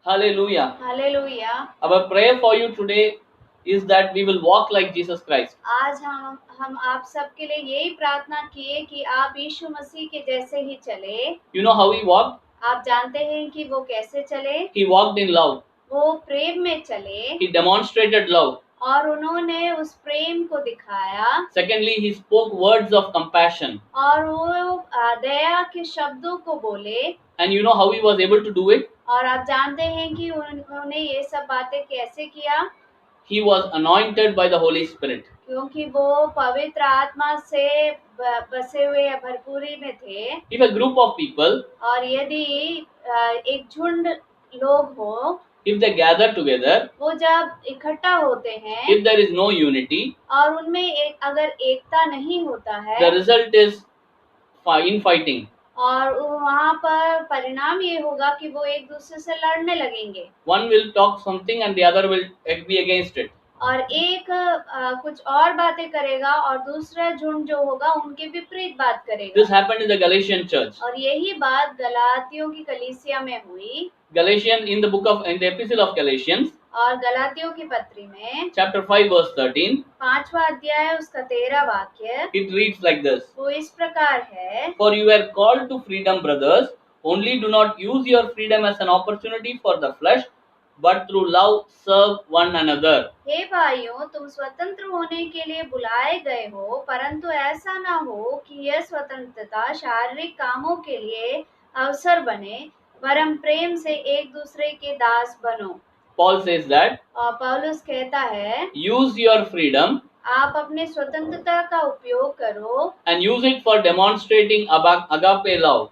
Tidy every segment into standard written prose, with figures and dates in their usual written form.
Hallelujah. Hallelujah. Our prayer for you today is that we will walk like Jesus Christ. आज हम आप सबके लिए यही प्रार्थना किए कि आप यीशु मसीह के जैसे ही चले। You know how he walked? आप जानते हैं कि वो कैसे चले? He walked in love. वो प्रेम में चले He demonstrated love. और उन्होंने उस प्रेम को दिखाया। Secondly, he spoke words of compassion. और वो दया के शब्दों को बोले। And you know how he was able to do it? और आप जानते हैं कि उन्होंने ये सब बातें कैसे किया? He was anointed by the Holy Spirit. क्योंकि वो पवित्र आत्मा से बसे हुए भरपूरी में थे। If a group of people, और यदि एक झुंड लोग हो, if they gather together, वो जब इकट्ठा होते हैं, if there is no unity, और उनमें अगर एकता नहीं होता है, the result is infighting. और वहाँ पर परिणाम ये होगा कि वो एक दूसरे से लड़ने लगेंगे। One will talk something and the other will be against it. और एक कुछ और बातें करेगा और दूसरा झुंड जो होगा उनके विपरीत बात करेगा। This happened in the Galatian church. और यही बात गलातियों की कलीसिया में हुई। Galatian in the epistle of Galatians, और गलातियों की पत्री में chapter 5 verse 13, 5वां अध्याय उसका 13 वाक्य, it reads like this. वो इस प्रकार है। For you were called to freedom, brothers. Only do not use your freedom as an opportunity for the flesh, but through love serve one another. हे भाइयों, तुम स्वतंत्र होने के लिए बुलाए गए हो, परंतु ऐसा ना हो कि यह स्वतंत्रता शारीरिक कामों के लिए अवसर बने, वरन प्रेम से एक दूसरे के दास बनो। Paul says that और पौलुस कहता है, use your freedom आप अपने स्वतंत्रता का उपयोग करो and use it for demonstrating agape love.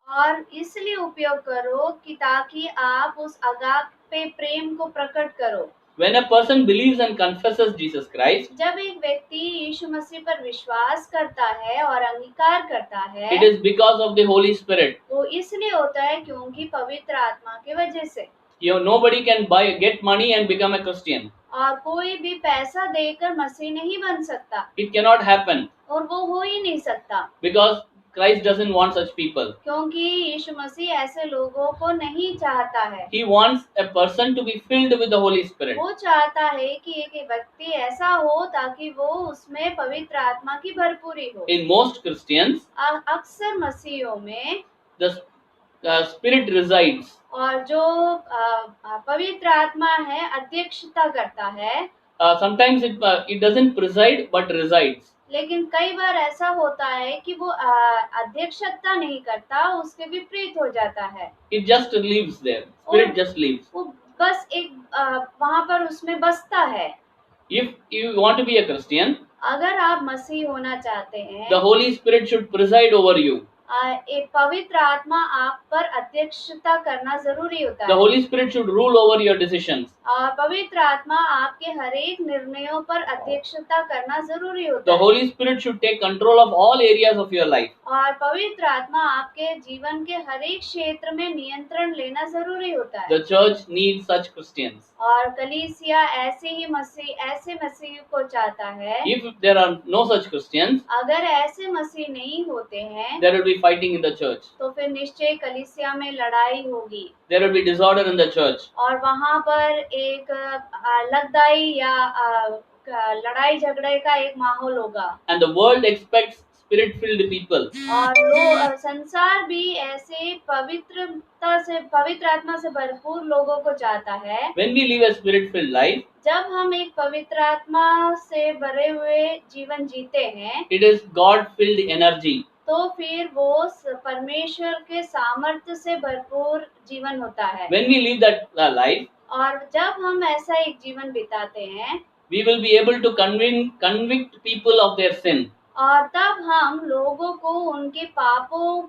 और इसलिए उपयोग करो कि ताकि आप उस अगापे प्रेम को प्रकट करो। When a person believes and confesses Jesus Christ, जब एक व्यक्ति यीशु मसीह पर विश्वास करता है और अंगीकार करता है, it is because of the Holy Spirit. वो इसलिए होता है क्योंकि पवित्र आत्मा की वजह से। Nobody can get money and become a Christian. और कोई भी पैसा देकर मसीह नहीं बन सकता। It cannot happen. और वो हो ही नहीं सकता। Because Christ doesn't want such people. क्योंकि यीशु मसीह ऐसे लोगों को नहीं चाहता है। He wants a person to be filled with the Holy Spirit. वो चाहता है कि एक व्यक्ति ऐसा हो ताकि वो उसमें पवित्र आत्मा की भरपूरी हो। In most Christians, अक्सर मसीहियों में the Spirit resides. और जो पवित्र आत्मा है अध्यक्षता करता है। Sometimes it doesn't preside but resides. लेकिन कई बार ऐसा होता है कि वो अध्यक्षता नहीं करता, उसके विपरीत हो जाता है। It just lives there. Spirit just lives. वो बस एक वहाँ पर उसमें बसता है। If you want to be a Christian, अगर आप मसीह होना चाहते हैं, the Holy Spirit should preside over you. एक पवित्र आत्मा आप पर अध्यक्षता करना जरूरी होता The है। Holy Spirit should rule over your decisions. और पवित्र आत्मा आपके हर एक निर्णयों पर अध्यक्षता करना जरूरी होता The है। Holy Spirit should take control of all areas of your life. और पवित्र आत्मा आपके जीवन के हर एक क्षेत्र में नियंत्रण लेना जरूरी होता है। The church needs such Christians. और कलीसिया ऐसे मसीह को चाहता है। If there are no such Christians, अगर ऐसे मसीह नहीं होते हैं, there will be fighting in the church. तो फिर निश्चय कलीसिया में लड़ाई होगी। There will be disorder in the church. और वहाँ पर एक लगदाई या लड़ाई झगड़े का एक माहौल होगा। And the world expects spirit-filled people. और संसार भी ऐसे पवित्र आत्मा से भरपूर लोगों को चाहता है। When we live a spirit-filled life, जब हम एक पवित्र आत्मा से भरे हुए जीवन जीते हैं, it is God-filled energy. तो फिर वो परमेश्वर के सामर्थ्य से भरपूर जीवन होता है। When we live that life, और जब हम ऐसा एक जीवन बिताते हैं, we will be able to convict people of their sin. और तब हम लोगों को उनके पापों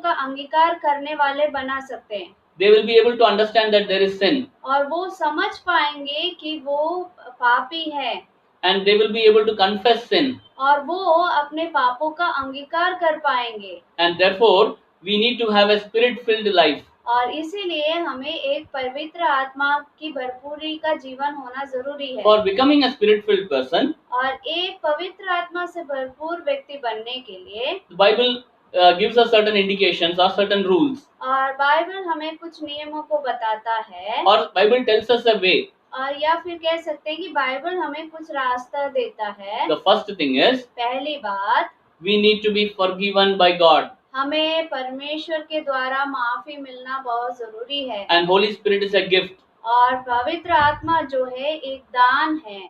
का अंगीकार करने वाले बना सकते हैं। They will be able to understand that there is sin. और वो समझ पाएंगे कि वो पापी है। And they will be able to confess sin. और वो अपने पापों का अंगीकार कर पाएंगे। And therefore, we need to have a spirit-filled life. और इसीलिए हमें एक पवित्र आत्मा की भरपूरी का जीवन होना जरूरी है। For becoming a spirit-filled person, और एक पवित्र आत्मा से भरपूर व्यक्ति बनने के लिए the Bible gives us certain indications or certain rules, और बाइबल हमें कुछ नियमों को बताता है, or Bible tells us a way. और या फिर कह सकते हैं कि बाइबल हमें कुछ रास्ता देता है। The first thing is पहली बात, we need to be forgiven by God, हमें परमेश्वर के द्वारा माफी मिलना बहुत जरूरी है, and Holy Spirit is a gift. और पवित्र आत्मा जो है एक दान है,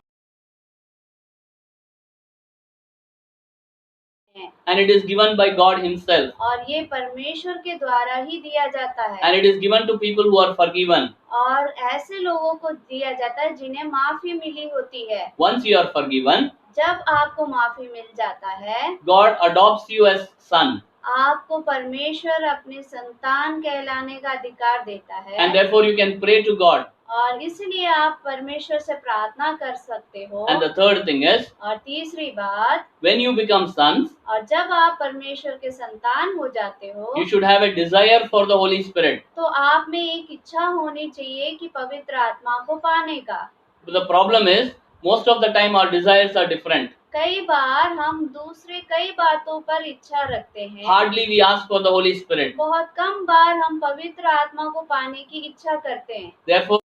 And it is given by God Himself, और ये परमेश्वर के द्वारा ही दिया जाता है, and it is given to people who are forgiven. और ऐसे लोगों को दिया जाता है जिन्हें माफी मिली होती है। Once you are forgiven, जब आपको माफी मिल जाता है, God adopts you as son, आपको परमेश्वर अपने संतान कहलाने का अधिकार देता है, and therefore you can pray to God. और इसलिए आप परमेश्वर से प्रार्थना कर सकते हो। And the third thing is, और तीसरी बात, when you become sons, और जब आप परमेश्वर के संतान हो जाते हो, you should have a desire for the Holy Spirit. तो आप में एक इच्छा होनी चाहिए कि पवित्र आत्मा को पाने का। But the problem is, most of the time our desires are different. कई बार हम दूसरे कई बातों पर इच्छा रखते हैं, Hardly we ask for the Holy Spirit. बहुत कम बार हम पवित्र आत्मा को पाने की इच्छा करते हैं। Therefore,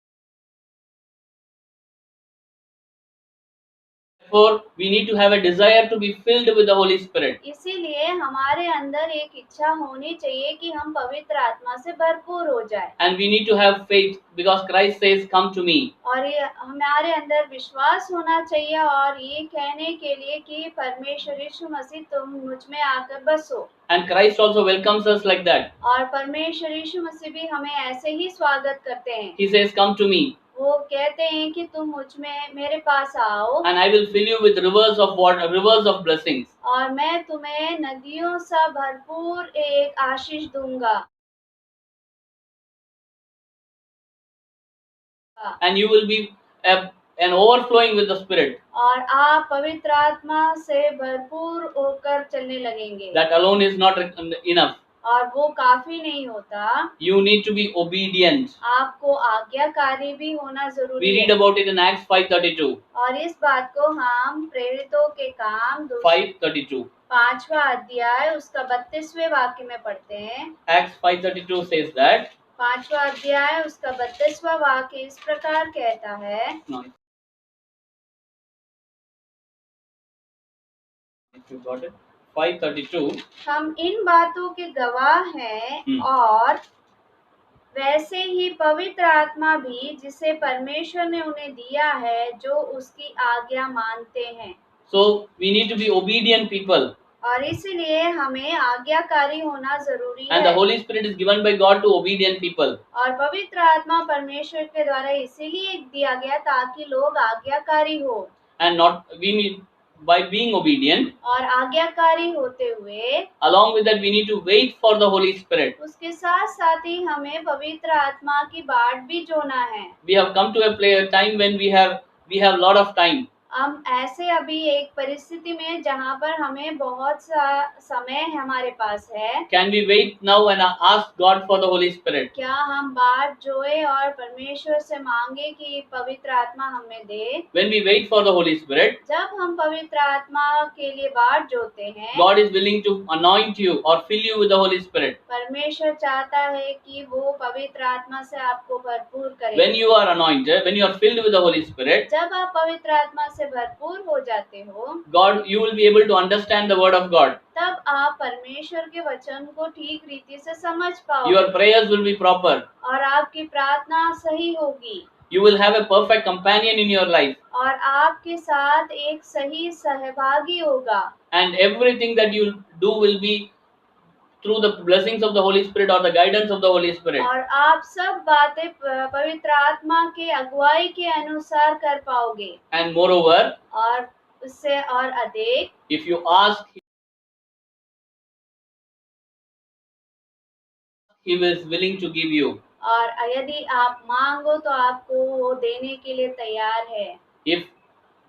we need to have a desire to be filled with the Holy Spirit. इसीलिए हमारे अंदर एक इच्छा होनी चाहिए कि हम पवित्र आत्मा से भरपूर हो जाए, And we need to have faith because Christ says, "Come to me." और ये हमारे अंदर विश्वास होना चाहिए, और ये कहने के लिए कि परमेश्वर यीशु मसीह तुम मुझ में आकर बसो। And Christ also welcomes us like that. और परमेश्वर यीशु मसीह भी हमें ऐसे ही स्वागत करते हैं। He says, "Come to me, वो कहते हैं कि तुम मुझ में मेरे पास आओ, and I will fill you with rivers of water, rivers of blessings." और मैं तुम्हें नदियों सा भरपूर एक आशीष दूंगा, And you will be an overflowing with the Spirit. और आप पवित्र आत्मा से भरपूर होकर चलने लगेंगे। That alone is not enough. और वो काफी नहीं होता, You need to be obedient. आपको आज्ञाकारी भी होना We जरूरी read है। about it in Acts 5:32. और इस बात को हम प्रेरितों के काम 5:32. 5वां अध्याय उसका 32वें वाक्य में पढ़ते हैं। Acts 5:32 says that. 5वां अध्याय उसका 32वां वाक्य इस प्रकार कहता है। No. If you got it. 5:32. हम इन बातों के गवाह हैं, और वैसे ही पवित्र आत्मा भी जिसे परमेश्वर ने उन्हें दिया है, जो उसकी आज्ञा मानते हैं। So we need to be obedient people. और इसीलिए हमें आज्ञाकारी होना जरूरी And the है। Holy Spirit is given by God to obedient people. और पवित्र आत्मा परमेश्वर के द्वारा इसीलिए दिया गया ताकि लोग आज्ञाकारी हो। And not we need by being obedient. और आज्ञाकारी होते हुए Along with that, we need to wait for the Holy Spirit. उसके साथ साथ ही हमें पवित्र आत्मा की बाट भी जोना है। We have come to a time when we have lot of time. हम ऐसे अभी एक परिस्थिति में जहाँ पर हमें बहुत सा समय हमारे पास है। Can we wait now and ask God for the Holy Spirit? क्या हम बाट जोए और परमेश्वर से मांगे कि पवित्र आत्मा हमें दे? When we wait for the Holy Spirit, जब हम पवित्र आत्मा के लिए बाट जोते हैं, God is willing to anoint you or fill you with the Holy Spirit. परमेश्वर चाहता है कि वो पवित्र आत्मा से आपको भरपूर करे। When you are anointed, when you are filled with the Holy Spirit, जब आप पवित्र आत्मा से भरपूर हो जाते हो, God, you will be able to understand the word of God. तब आप परमेश्वर के वचन को ठीक रीति से समझ पाओगे। Your prayers will be proper. और आपकी प्रार्थना सही होगी। You will have a perfect companion in your life. और आपके साथ एक सही सहभागी होगा। And everything that you do will be through the blessings of the Holy Spirit or the guidance of the Holy Spirit. और आप सब बातें पवित्र आत्मा के अगुवाई के अनुसार कर पाओगे। And moreover, और उससे और अधिक, if you ask, He is willing to give you. और यदि आप मांगो तो आपको वो देने के लिए तैयार है। If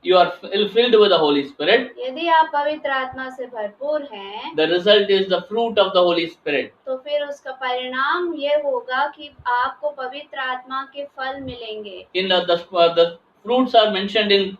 you are filled with the Holy Spirit, यदि आप पवित्र आत्मा से भरपूर हैं, the result is the fruit of the Holy Spirit. तो फिर उसका परिणाम ये होगा कि आपको पवित्र आत्मा के फल मिलेंगे। In the fruits are mentioned in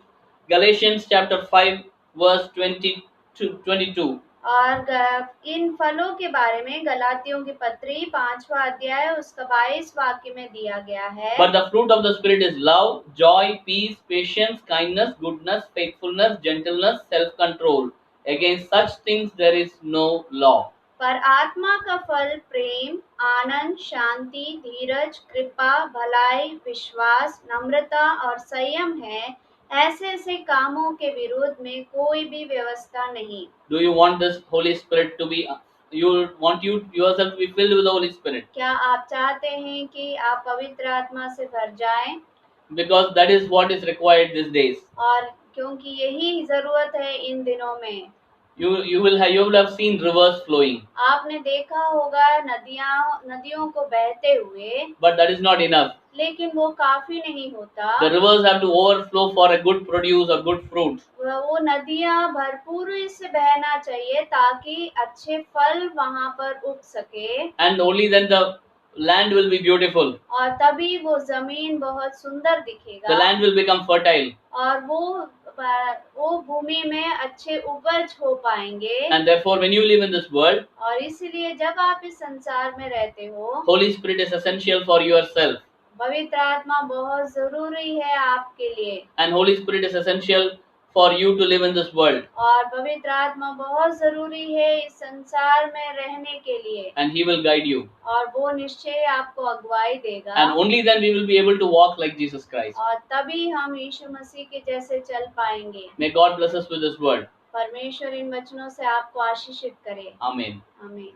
Galatians chapter 5 verse 20 to 22. और इन फलों के बारे में गलातियों की पत्री 5वां अध्याय उसका 22 वाक्य में दिया गया है। But the fruit of the Spirit is love, joy, peace, patience, kindness, goodness, faithfulness, gentleness, self-control. Against such things there is no law. पर आत्मा का फल प्रेम, आनंद, शांति, धीरज, कृपा, भलाई, विश्वास, नम्रता और संयम है। ऐसे ऐसे कामों के विरोध में कोई भी व्यवस्था नहीं। Do you want this Holy Spirit to be? You want you yourself to be filled with the Holy Spirit, क्या आप चाहते हैं कि आप पवित्र आत्मा से भर जाएं? because that is what is required these days. और क्योंकि यही जरूरत है इन दिनों में। You will have seen rivers flowing, आपने देखा होगा नदियों को बहते हुए, but that is not enough. लेकिन वो काफी नहीं होता। The rivers have to overflow for a good produce or good fruit. वो नदियां भरपूर से बहना चाहिए ताकि अच्छे फल वहां पर उग सके। And only then the land will be beautiful. और तभी वो जमीन बहुत सुंदर दिखेगा। The land will become fertile. और वो भूमि में अच्छे उपज हो पाएंगे। And therefore, when you live in this world, और इसीलिए जब आप इस संसार में रहते हो, Holy Spirit is essential for yourself. पवित्र आत्मा बहुत जरूरी है आपके लिए। And Holy Spirit is essential for you to live in this world. और पवित्र आत्मा बहुत जरूरी है इस संसार में रहने के लिए। And He will guide you. और वो निश्चय आपको अगुवाई देगा। And only then we will be able to walk like Jesus Christ. और तभी हम यीशु मसीह के जैसे चल पाएंगे। May God bless us with His word. परमेश्वर इन वचनों से आपको आशीषित करे। Amen. आमीन।